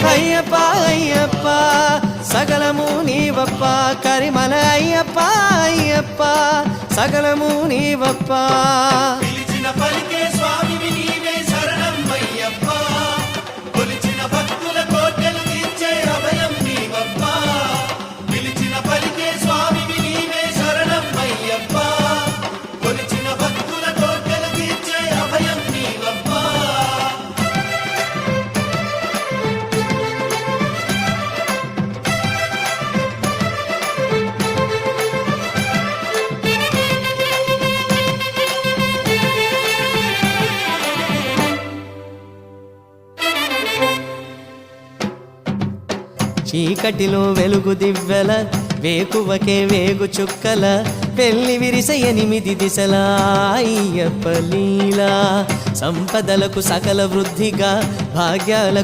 అయ్యప్ప అయ్యప్ప సకలము నీవప్ప కరిమల అయ్యప్ప అయ్యప్ప సకలము నీవప్ప పిలిచిన పలికే స్వామివి నీవే శరణం అయ్యప్ప కొలిచిన భక్తుల కోటెలు తీర్చే అభయం నీవప్ప పిలిచిన పలికే స్వామివి నీవే శరణం అయ్యప్ప కొలిచిన భక్తుల కోటెలు తీర్చే అభయం నీవప్ప చీకటిలో వెలుగు దివ్వెల వేకువకే వేగు చుక్కల పెళ్లి విరిస 8 దిశల అయ్యప్ప లీలా సంపదలకు సకల వృద్ధిగా భాగ్యాల